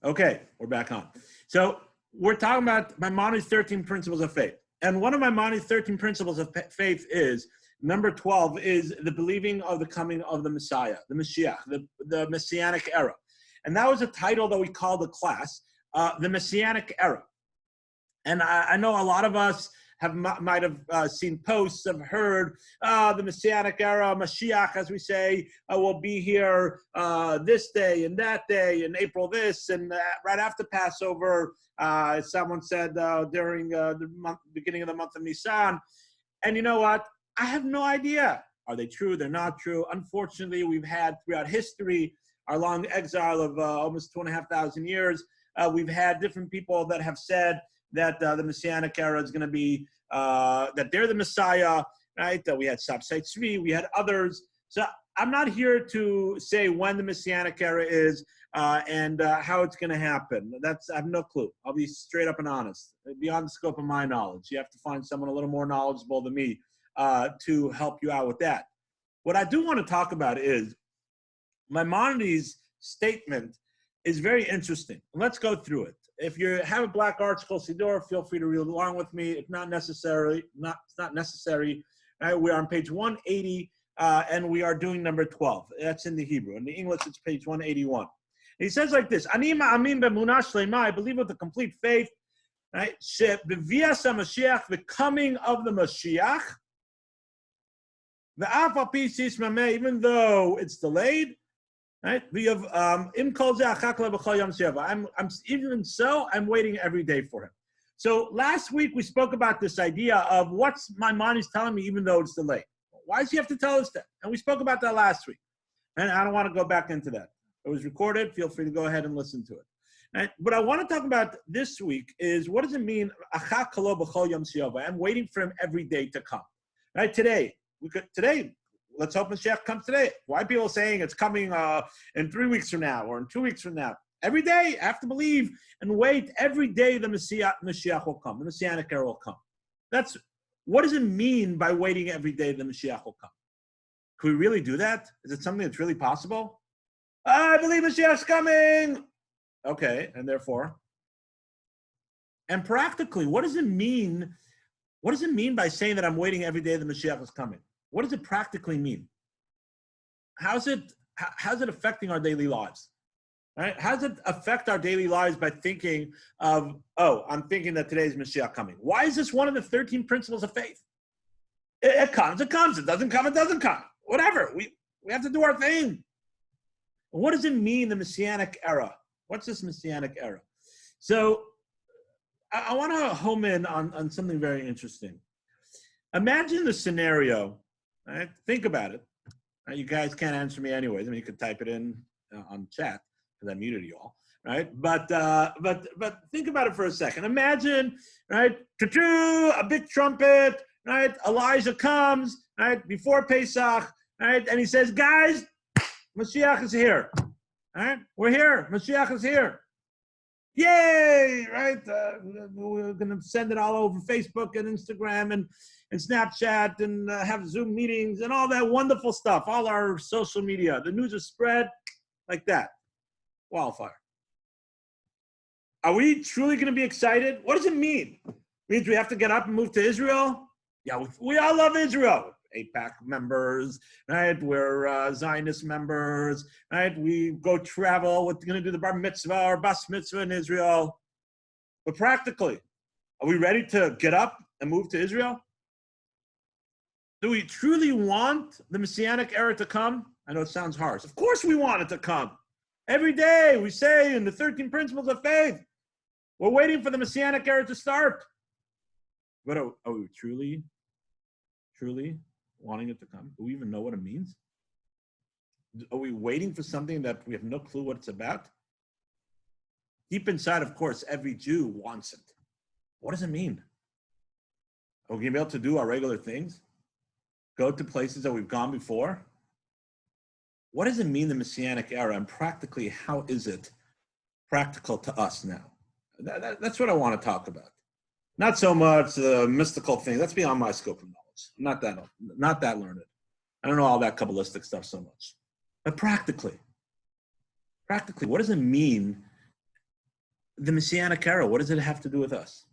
Okay, we're back on. So we're talking about Maimonides' 13 principles of faith. And one of Maimonides' 13 principles of faith is, number 12, is the believing of the coming of the Messiah, the Mashiach, the Messianic era. And that was a title that we called the class, the Messianic era. And I know a lot of us might have seen posts, have heard the Messianic era, Mashiach, as we say, will be here this day and that day, and April this, and right after Passover, someone said during the beginning of the month of Nisan. And you know what? I have no idea. Are they true? They're not true. Unfortunately, we've had throughout history, our long exile of almost 2,500 years, we've had different people that have said that the Messianic era is going to be, that they're the Messiah, right? That we had Sabsai Tzvi, we had others. So I'm not here to say when the Messianic era is and how it's going to happen. I have no clue. I'll be straight up and honest. Beyond the scope of my knowledge. You have to find someone a little more knowledgeable than me to help you out with that. What I do want to talk about is Maimonides' statement is very interesting. Let's go through it. If you have a black article Siddur, feel free to read along with me. It's not necessary. It's not necessary. Right? We're on page 180, and we are doing number 12. That's in the Hebrew. In the English, it's page 181. He says like this: I believe with a complete faith, right? The coming of the Mashiach. Even though it's delayed. Right? We have I'm even so, I'm waiting every day for him. So last week we spoke about this idea of what's Maimonides telling me even though it's delayed. Why does he have to tell us that? And we spoke about that last week. And I don't want to go back into that. It was recorded. Feel free to go ahead and listen to it. Right? What I want to talk about this week is what does it mean? I'm waiting for him every day to come. Right? Today. Let's hope Mashiach comes today. Why people are saying it's coming in 3 weeks from now or in 2 weeks from now? Every day, I have to believe and wait. Every day the Mashiach will come. The Messianic era will come. What does it mean by waiting every day the Mashiach will come? Can we really do that? Is it something that's really possible? I believe Mashiach's coming. Okay, and therefore? And practically, what does it mean? What does it mean by saying that I'm waiting every day the Mashiach is coming? What does it practically mean? How's it affecting our daily lives? Right? How does it affect our daily lives by thinking of, oh, I'm thinking that today's Mashiach coming? Why is this one of the 13 principles of faith? It comes, it comes. It doesn't come, it doesn't come. Whatever. We have to do our thing. What does it mean, the Messianic era? What's this Messianic era? So I want to home in on something very interesting. Imagine the scenario. Right? Think about it. Right? You guys can't answer me anyways. I mean, you could type it in on chat because I muted you all. Right? But think about it for a second. Imagine, right? A big trumpet. Right? Elijah comes. Right? Before Pesach. Right? And he says, "Guys, Mashiach is here. All right? We're here. Mashiach is here. Yay!" Right? We're going to send it all over Facebook and Instagram and Snapchat and have Zoom meetings and all that wonderful stuff. All our social media. The news is spread like that. Wildfire. Are we truly going to be excited? What does it mean? It means we have to get up and move to Israel? Yeah, we all love Israel. APAC members, right? We're Zionist members, right? We go travel. We're going to do the bar mitzvah or bas mitzvah in Israel. But practically, are we ready to get up and move to Israel? Do we truly want the Messianic era to come? I know it sounds harsh. Of course we want it to come. Every day we say in the 13 principles of faith, we're waiting for the Messianic era to start. But are we truly wanting it to come? Do we even know what it means? Are we waiting for something that we have no clue what it's about? Deep inside, of course, every Jew wants it. What does it mean? Are we going to be able to do our regular things? Go to places that we've gone before? What does it mean, the Messianic era, and practically, how is it practical to us now? That's what I want to talk about. Not so much the mystical thing. That's beyond my scope of knowledge. Not that learned. I don't know all that Kabbalistic stuff so much. But practically, what does it mean the Messianic era, what does it have to do with us?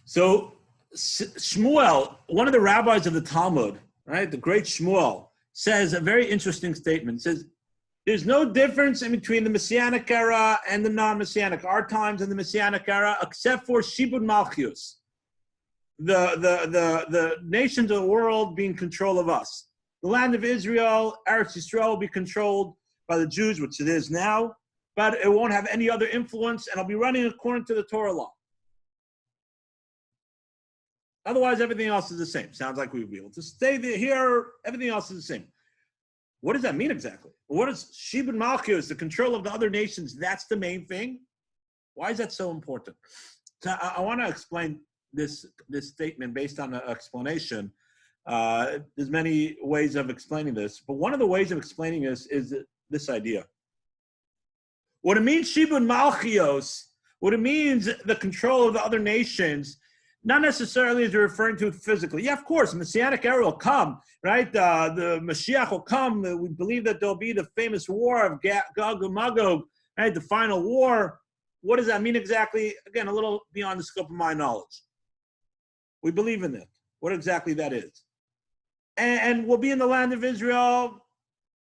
So Shmuel, one of the rabbis of the Talmud, right, the great Shmuel, says a very interesting statement. It says, there's no difference in between the Messianic era and the non-Messianic, our times and the Messianic era, except for Shibud Malchus, the nations of the world being in control of us. The land of Israel, Eretz Yisrael, will be controlled by the Jews, which it is now, but it won't have any other influence, and it'll be running according to the Torah law. Otherwise, everything else is the same. Sounds like we would be able to stay there, here, everything else is the same. What does that mean exactly? What is Shibud Malchus, the control of the other nations, that's the main thing? Why is that so important? So I want to explain this statement based on an explanation. There's many ways of explaining this, but one of the ways of explaining this is this idea. What it means, Shibud Malchus, what it means, the control of the other nations, not necessarily as you're referring to it physically. Yeah, of course, Messianic era will come, right? The Mashiach will come. We believe that there'll be the famous war of Gog and Magog, right? The final war. What does that mean exactly? Again, a little beyond the scope of my knowledge. We believe in it. What exactly that is. And we'll be in the land of Israel.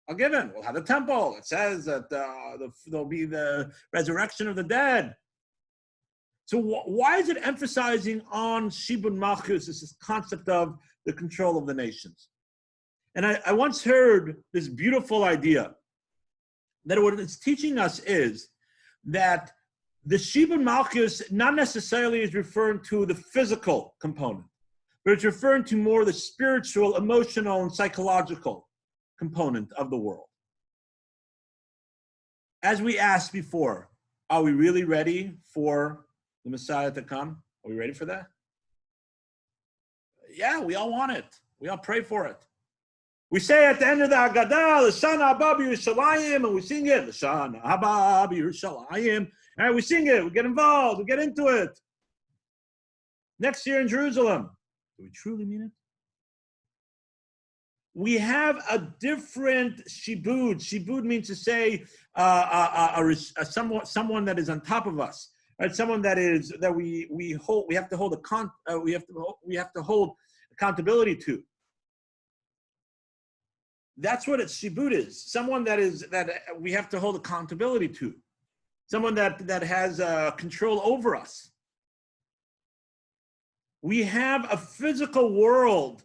A given. We'll have the temple. It says that there'll be the resurrection of the dead. So why is it emphasizing on Shibud Malchus, this concept of the control of the nations? And I once heard this beautiful idea that what it's teaching us is that the Shibud Malchus not necessarily is referring to the physical component, but it's referring to more the spiritual, emotional, and psychological component of the world. As we asked before, are we really ready for the Messiah to come? Are we ready for that? Yeah, we all want it. We all pray for it. We say at the end of the Haggadah, L'shana haba b'Yerushalayim, and we sing it, L'shana haba b'Yerushalayim, and we sing it, we get involved, we get into it. Next year in Jerusalem. Do we truly mean it? We have a different shibud. Shibud means to say someone that is on top of us. Right, someone that we hold. We have to hold we have to hold accountability to. That's what shibud is. Someone that we have to hold accountability to. Someone that has control over us. We have a physical world,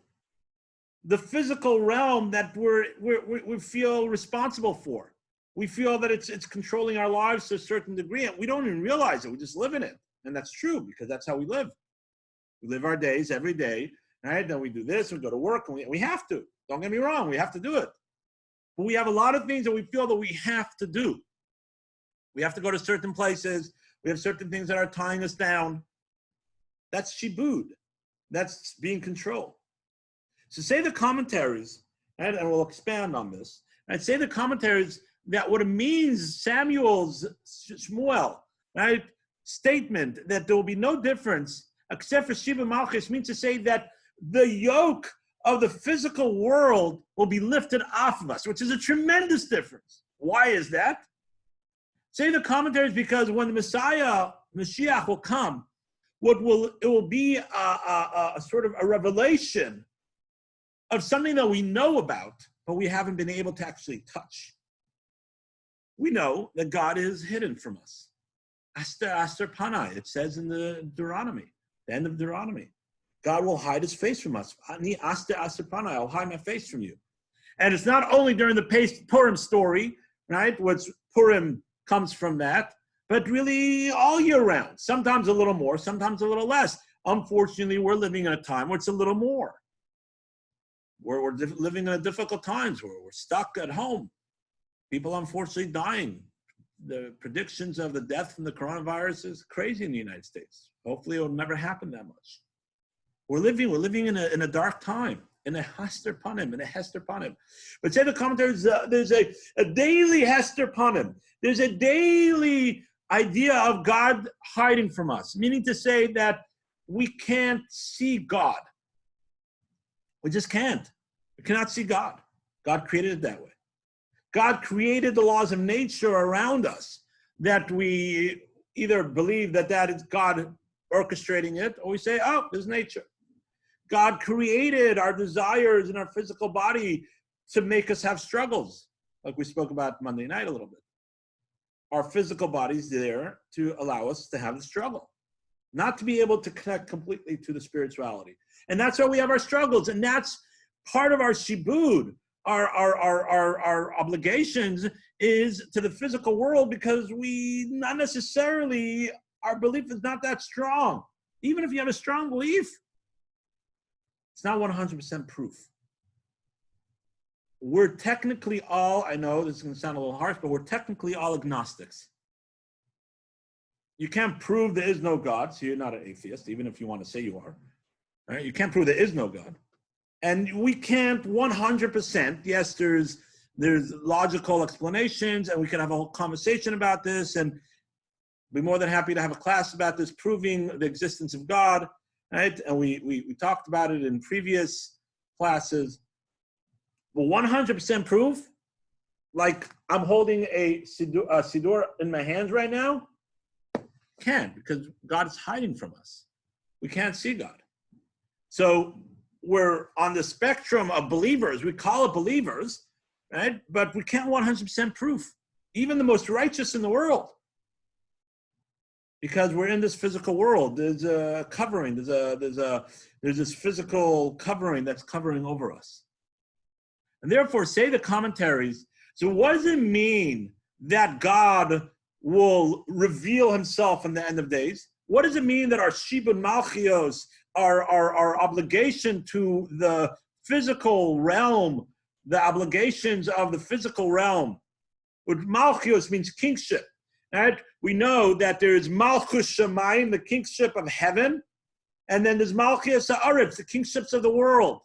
the physical realm that we feel responsible for. We feel that it's controlling our lives to a certain degree, and we don't even realize it. We just live in it. And that's true, because that's how we live. We live our days every day, right? Then we do this, we go to work, and we have to. Don't get me wrong, we have to do it. But we have a lot of things that we feel that we have to do. We have to go to certain places. We have certain things that are tying us down. That's shibud. That's being controlled. So say the commentaries, right, and we'll expand on this, right? Say the commentaries that what it means, Shmuel, right, statement that there will be no difference except for Shibud Malchus means to say that the yoke of the physical world will be lifted off of us, which is a tremendous difference. Why is that? Say the commentaries because when the Mashiach will come, it will be a sort of a revelation of something that we know about, but we haven't been able to actually touch. We know that God is hidden from us. Aster Panai, it says in the Deuteronomy, the end of Deuteronomy. God will hide his face from us. Ani Aster Panai, I'll hide my face from you. And it's not only during the Purim story, right, which Purim comes from that, but really all year round. Sometimes a little more, sometimes a little less. Unfortunately, we're living in a time where it's a little more. We're living in difficult times where we're stuck at home. People unfortunately dying. The predictions of the death from the coronavirus is crazy in the United States. Hopefully it will never happen that much. We're living in a dark time, in a Hester Panim. But say the commentaries, there's a daily Hester Panim. There's a daily idea of God hiding from us, meaning to say that we can't see God. We just can't. We cannot see God. God created it that way. God created the laws of nature around us that we either believe that that is God orchestrating it, or we say, oh, there's nature. God created our desires in our physical body to make us have struggles, like we spoke about Monday night a little bit. Our physical body's there to allow us to have the struggle, not to be able to connect completely to the spirituality. And that's why we have our struggles. And that's part of our shibud, our obligations is to the physical world, because we not necessarily, our belief is not that strong. Even if you have a strong belief, it's not 100% proof. We're technically all, I know this is going to sound a little harsh, but we're technically all agnostics. You can't prove there is no God, so you're not an atheist, even if you want to say you are. Right? You can't prove there is no God. And we can't 100%, yes, there's logical explanations, and we can have a whole conversation about this, and be more than happy to have a class about this, proving the existence of God, right? And we talked about it in previous classes. But 100% proof, like I'm holding a siddur in my hands right now, can't, because God is hiding from us. We can't see God. So we're on the spectrum of believers. We call it believers, right? But we can't 100% proof. Even the most righteous in the world, because we're in this physical world. There's a covering. There's this physical covering that's covering over us. And therefore, say the commentaries. So what does it mean that God will reveal himself in the end of days? What does it mean that our Shibud Malchios, our obligation to the physical realm, the obligations of the physical realm? What Malchios means kingship. Right? We know that there is Malchus Shamayim, the kingship of heaven, and then there's Malchios Ha'aretz, the kingships of the world.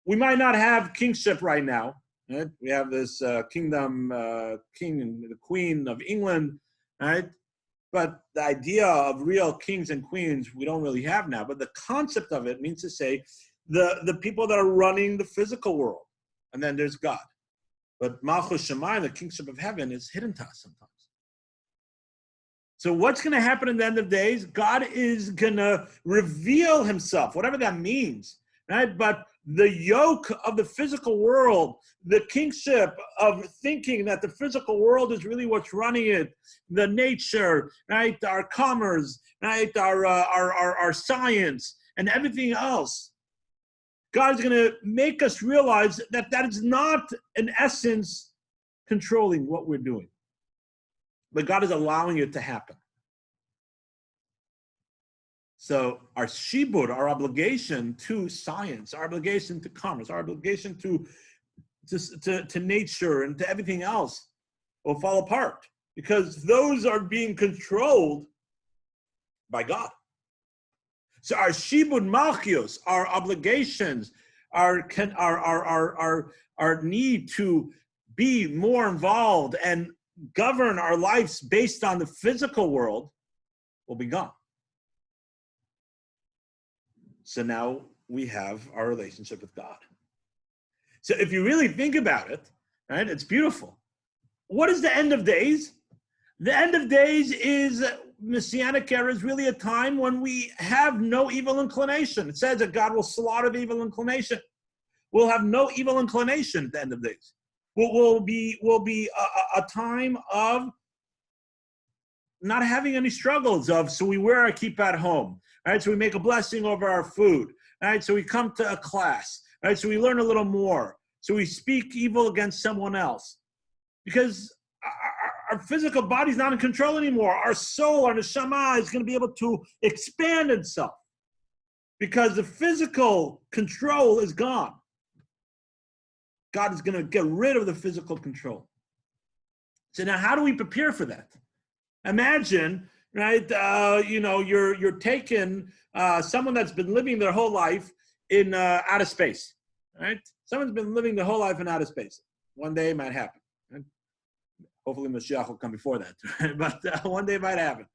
We might not have kingship right now. Right? We have this kingdom, king and the queen of England, right? But the idea of real kings and queens, we don't really have now. But the concept of it means to say the people that are running the physical world. And then there's God. But Malchus Shamayim, the kingship of heaven, is hidden to us sometimes. So what's going to happen in the end of days? God is going to reveal himself, whatever that means, right? But the yoke of the physical world, the kingship of thinking that the physical world is really what's running it, the nature, right? Our commerce, right? Our science and everything else. God is going to make us realize that that is not, in essence, controlling what we're doing. But God is allowing it to happen. So our shibud, our obligation to science, our obligation to commerce, our obligation to nature and to everything else will fall apart, because those are being controlled by God. So our shibud malchios, our obligations, our need to be more involved and govern our lives based on the physical world will be gone. So now we have our relationship with God. So if you really think about it, right, it's beautiful. What is the end of days? The end of days is Messianic era, is really a time when we have no evil inclination. It says that God will slaughter the evil inclination. We'll have no evil inclination at the end of days. Will be a time of not having any struggles of, so we wear our kippah at home, right? So we make a blessing over our food, right? So we come to a class, right? So we learn a little more. So we speak evil against someone else, because our physical body's not in control anymore. Our soul, our neshama, is going to be able to expand itself, because the physical control is gone. God is going to get rid of the physical control. So now, how do we prepare for that? Imagine, right? You're taking someone that's been living their whole life in outer space, right? Someone's been living their whole life in outer space. One day it might happen. Right? Hopefully Mashiach will come before that, right? But one day it might happen,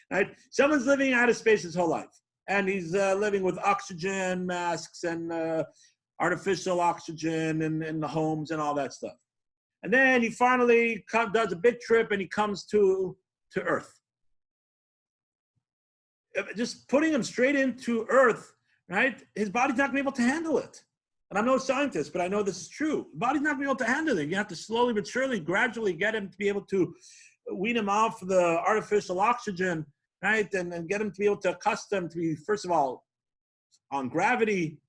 right? Someone's living out of space his whole life, and he's living with oxygen masks and artificial oxygen in the homes and all that stuff. And then he finally does a big trip and he comes to Earth. Just putting him straight into Earth, right? His body's not going to be able to handle it. And I'm no scientist, but I know this is true. The body's not going to be able to handle it. You have to slowly but surely, gradually get him to be able to wean him off the artificial oxygen, right? And get him to be able to accustom to be, first of all, on gravity.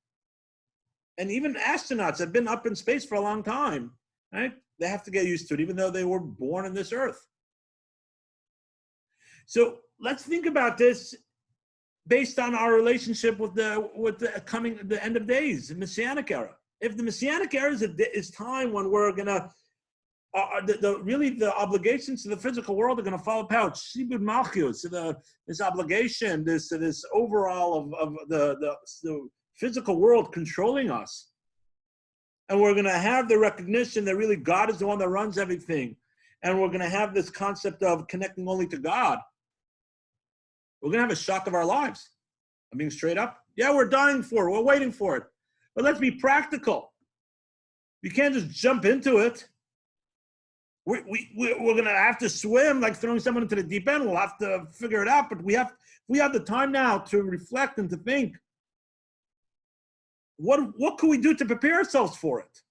And even astronauts have been up in space for a long time, right? They have to get used to it, even though they were born on this earth. So let's think about this based on our relationship with the end of days, the Messianic era. If the Messianic era is time when we're gonna the obligations to the physical world are gonna fall apart. Shibud Malchus, this obligation, this overall of the physical world controlling us, and we're gonna have the recognition that really God is the one that runs everything, and we're gonna have this concept of connecting only to God. We're going to have a shock of our lives. I'm being straight up. Yeah, we're dying for it. We're waiting for it. But let's be practical. You can't just jump into it. We're going to have to swim like throwing someone into the deep end. We'll have to figure it out. But we have the time now to reflect and to think. What can we do to prepare ourselves for it?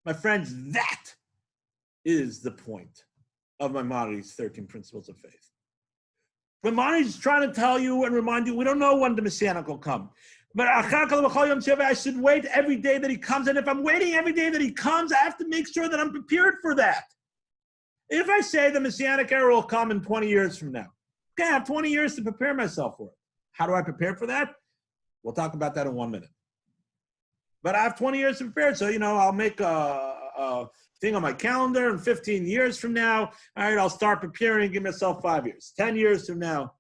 My friends, that is the point of Maimonides' 13 Principles of Faith. Maimonides is trying to tell you and remind you, we don't know when the Messianic will come. But I should wait every day that he comes. And if I'm waiting every day that he comes, I have to make sure that I'm prepared for that. If I say the Messianic era will come in 20 years from now, okay, I have 20 years to prepare myself for it. How do I prepare for that? We'll talk about that in 1 minute. But I have 20 years to prepare. So, I'll make a thing on my calendar, and 15 years from now, all right, I'll start preparing, give myself 5 years, 10 years from now.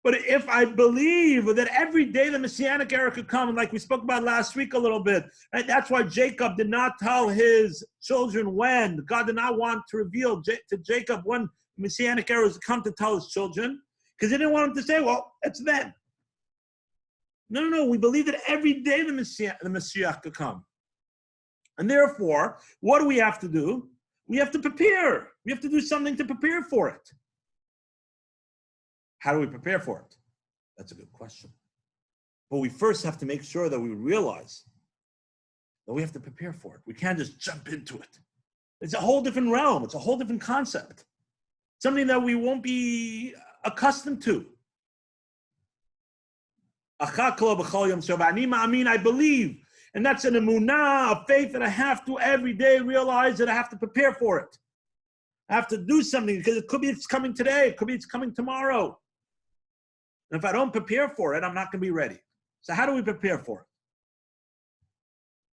But if I believe that every day the Messianic era could come, and like we spoke about last week a little bit, right, that's why Jacob did not tell his children when. God did not want to reveal to Jacob when the Messianic era was to come to tell his children, because he didn't want him to say, well, it's then. No, we believe that every day the Messiah could come. And therefore, what do we have to do? We have to prepare. We have to do something to prepare for it. How do we prepare for it? That's a good question. But we first have to make sure that we realize that we have to prepare for it. We can't just jump into it. It's a whole different realm. It's a whole different concept. Something that we won't be accustomed to. I believe. And that's an emunah, a faith that I have to every day realize that I have to prepare for it. I have to do something because it could be it's coming today. It could be it's coming tomorrow. And if I don't prepare for it, I'm not going to be ready. So how do we prepare for it?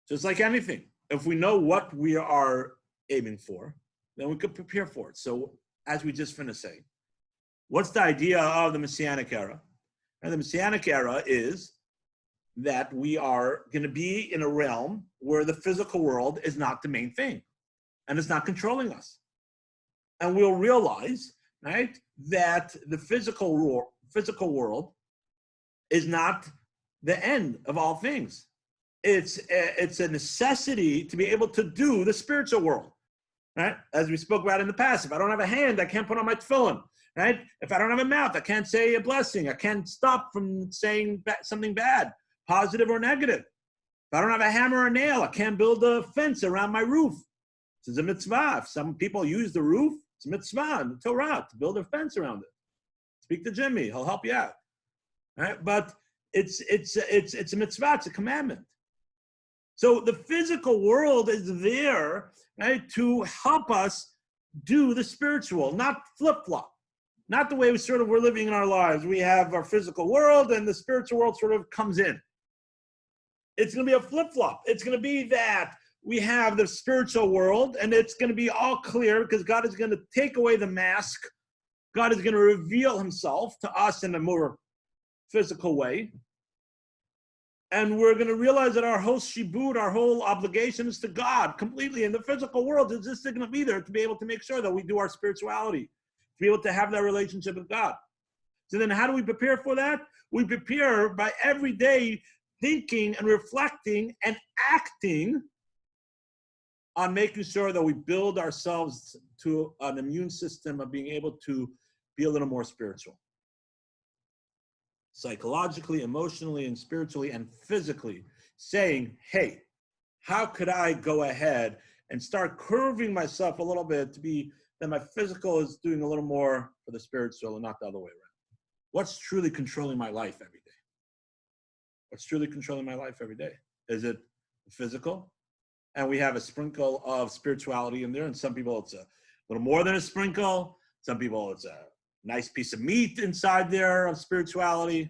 Just like anything. If we know what we are aiming for, then we could prepare for it. So as we just finished saying, what's the idea of the Messianic era? And the Messianic era is that we are going to be in a realm where the physical world is not the main thing and it's not controlling us. And we'll realize, right, that the physical world is not the end of all things. It's a necessity to be able to do the spiritual world, right? As we spoke about in the past, if I don't have a hand, I can't put on my tefillin, right? If I don't have a mouth, I can't say a blessing. I can't stop from saying something bad, positive or negative. If I don't have a hammer or nail, I can't build a fence around my roof. This is a mitzvah. If some people use the roof, it's a mitzvah in the Torah to build a fence around it. Speak to Jimmy; he'll help you out. Right? But it's a mitzvah. It's a commandment. So the physical world is there, right, to help us do the spiritual, not flip-flop. Not the way we're living in our lives. We have our physical world and the spiritual world sort of comes in. It's going to be a flip-flop. It's going to be that we have the spiritual world and it's going to be all clear because God is going to take away the mask. God is going to reveal himself to us in a more physical way. And we're going to realize that our whole shibud, our whole obligation is to God completely. And the physical world is just going to be there to be able to make sure that we do our spirituality, to be able to have that relationship with God. So then how do we prepare for that? We prepare by every day thinking and reflecting and acting on making sure that we build ourselves to an immune system of being able to be a little more spiritual. Psychologically, emotionally, and spiritually, and physically, saying, hey, how could I go ahead and start curving myself a little bit to be that my physical is doing a little more for the spiritual and not the other way around? What's truly controlling my life every day? What's truly controlling my life every day? Is it physical? And we have a sprinkle of spirituality in there. And some people, it's a little more than a sprinkle. Some people, it's a nice piece of meat inside there of spirituality.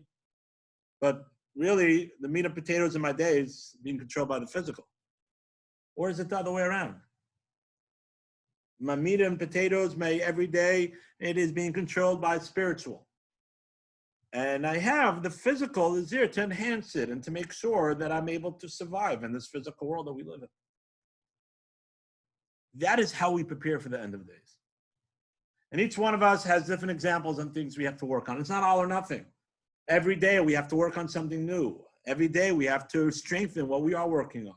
But really, the meat and potatoes in my day is being controlled by the physical. Or is it the other way around? My meat and potatoes, my everyday, it is being controlled by spiritual. And I have the physical is there to enhance it and to make sure that I'm able to survive in this physical world that we live in. That is how we prepare for the end of days. And each one of us has different examples and things we have to work on. It's not all or nothing. Every day we have to work on something new. Every day we have to strengthen what we are working on.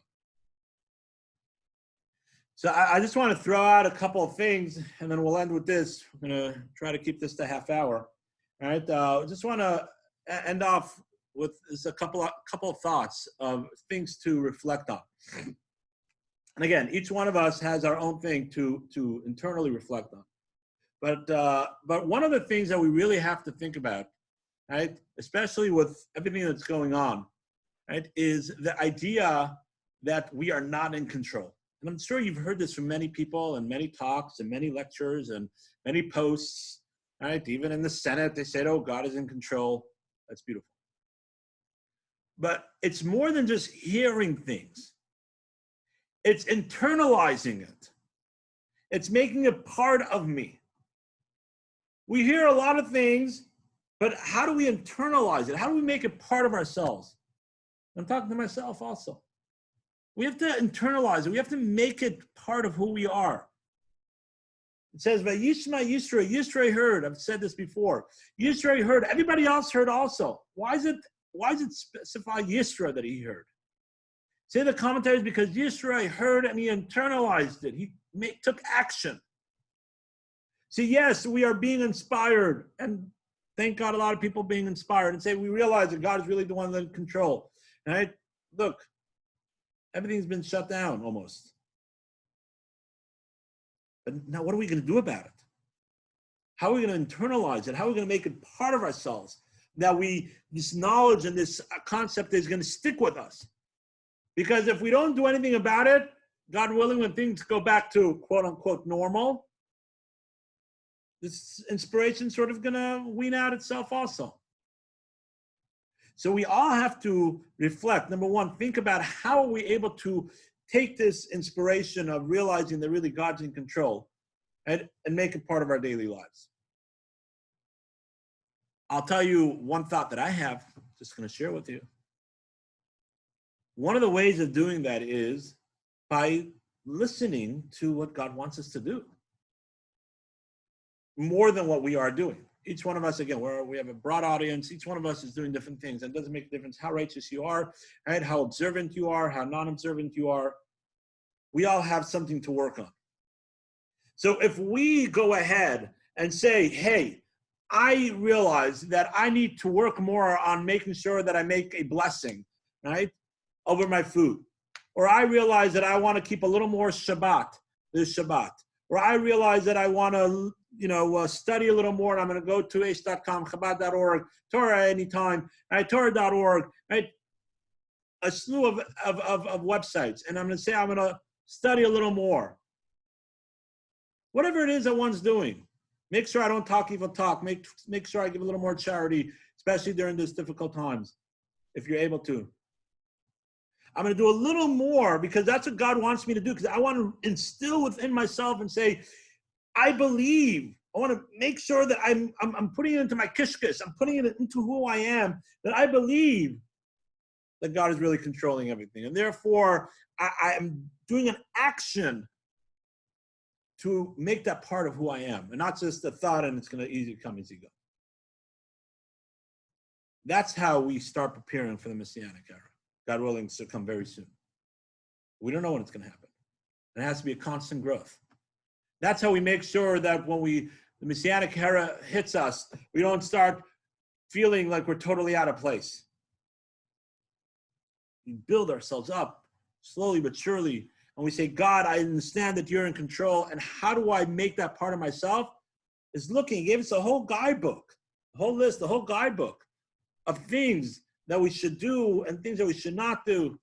So I just want to throw out a couple of things, and then we'll end with this. We're going to try to keep this to half hour. All right. I just want to end off with just a couple of thoughts of things to reflect on. And again, each one of us has our own thing to internally reflect on. But one of the things that we really have to think about, right, especially with everything that's going on, right, is the idea that we are not in control. And I'm sure you've heard this from many people and many talks and many lectures and many posts, right? Even in the Senate, they said, oh, God is in control. That's beautiful. But it's more than just hearing things. It's internalizing it. It's making it part of me. We hear a lot of things, but how do we internalize it? How do we make it part of ourselves? I'm talking to myself also. We have to internalize it. We have to make it part of who we are. It says, Vayishma Yisro, Yisro heard. I've said this before. Yisro heard. Everybody else heard also. Why is it specify Yisro that he heard? Say the commentaries, because Yisro heard and he internalized it. He took action. See, yes, we are being inspired. And thank God a lot of people being inspired and say we realize that God is really the one that's in control. Right? Look, everything's been shut down almost. But now what are we going to do about it? How are we going to internalize it? How are we going to make it part of ourselves? That this knowledge and this concept is going to stick with us. Because if we don't do anything about it, God willing, when things go back to quote unquote normal, this inspiration sort of going to wean out itself also. So we all have to reflect. Number one, think about how are we able to take this inspiration of realizing that really God's in control and make it part of our daily lives. I'll tell you one thought that I have, just going to share with you. One of the ways of doing that is by listening to what God wants us to do. More than what we are doing. Each one of us, again, we have a broad audience. Each one of us is doing different things. And it doesn't make a difference how righteous you are, right? How observant you are, how non-observant you are. We all have something to work on. So if we go ahead and say, hey, I realize that I need to work more on making sure that I make a blessing, right, over my food. Or I realize that I want to keep a little more Shabbat, this Shabbat. Or I realize that I want to study a little more, and I'm going to go to ace.com, chabad.org, Torah anytime, right, Torah.org, right, a slew of websites, and I'm going to say I'm going to study a little more. Whatever it is that one's doing, make sure I don't talk evil talk, make sure I give a little more charity, especially during these difficult times, if you're able to. I'm going to do a little more because that's what God wants me to do, because I want to instill within myself and say, I believe. I want to make sure that I'm putting it into my kishkis. I'm putting it into who I am, that I believe that God is really controlling everything. And therefore, I am doing an action to make that part of who I am, and not just a thought and it's going to easy come, easy go. That's how we start preparing for the Messianic era. God willing to come very soon. We don't know when it's going to happen. It has to be a constant growth. That's how we make sure that when the Messianic era hits us, we don't start feeling like we're totally out of place. We build ourselves up slowly but surely. And we say, God, I understand that you're in control. And how do I make that part of myself? Is looking, he gave us a whole guidebook, a whole list, a whole guidebook of things that we should do and things that we should not do.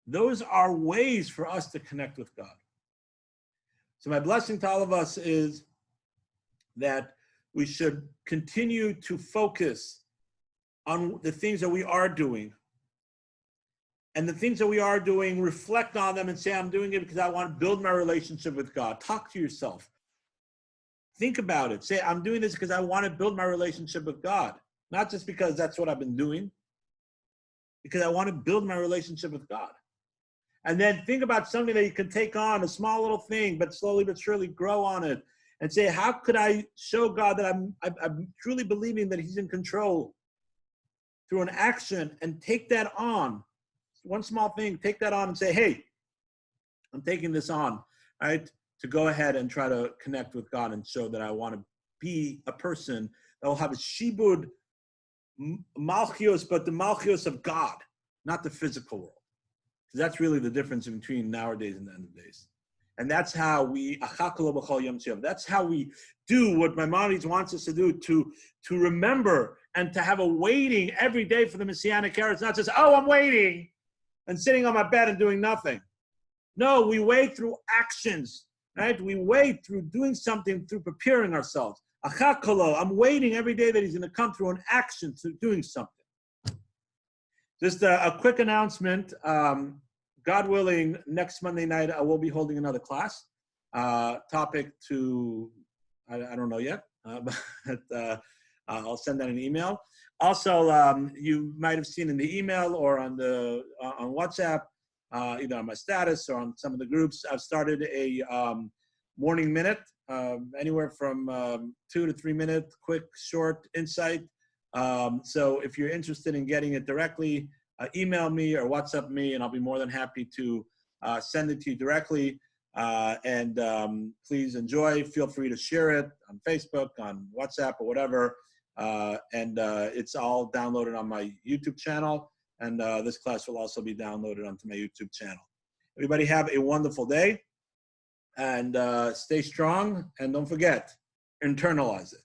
Those are ways for us to connect with God. So my blessing to all of us is that we should continue to focus on the things that we are doing. And the things that we are doing, reflect on them and say, I'm doing it because I want to build my relationship with God. Talk to yourself. Think about it. Say, I'm doing this because I want to build my relationship with God. Not just because that's what I've been doing, because I want to build my relationship with God. And then think about something that you can take on, a small little thing, but slowly but surely grow on it. And say, how could I show God that I'm truly believing that he's in control through an action, and take that on. One small thing, take that on and say, hey, I'm taking this on, right? To go ahead and try to connect with God and show that I want to be a person that will have a shibud malchios, but the malchios of God, not the physical world. Because that's really the difference between nowadays and the end of days. And that's how we, that's how we do what Maimonides wants us to do, to remember and to have a waiting every day for the Messianic era. It's not just, oh, I'm waiting and sitting on my bed and doing nothing. No, we wait through actions, right? We wait through doing something, through preparing ourselves. I'm waiting every day that he's going to come through an action, through doing something. Just a quick announcement. God willing, next Monday night, I will be holding another class. Topic to, I don't know yet, but I'll send out an email. Also, you might have seen in the email or on WhatsApp, either on my status or on some of the groups, I've started a morning minute, anywhere from 2 to 3 minute, quick, short insight. So if you're interested in getting it directly, email me or WhatsApp me, and I'll be more than happy to send it to you directly. And please enjoy. Feel free to share it on Facebook, on WhatsApp, or whatever. And it's all downloaded on my YouTube channel. And this class will also be downloaded onto my YouTube channel. Everybody have a wonderful day, and stay strong. And don't forget, internalize it.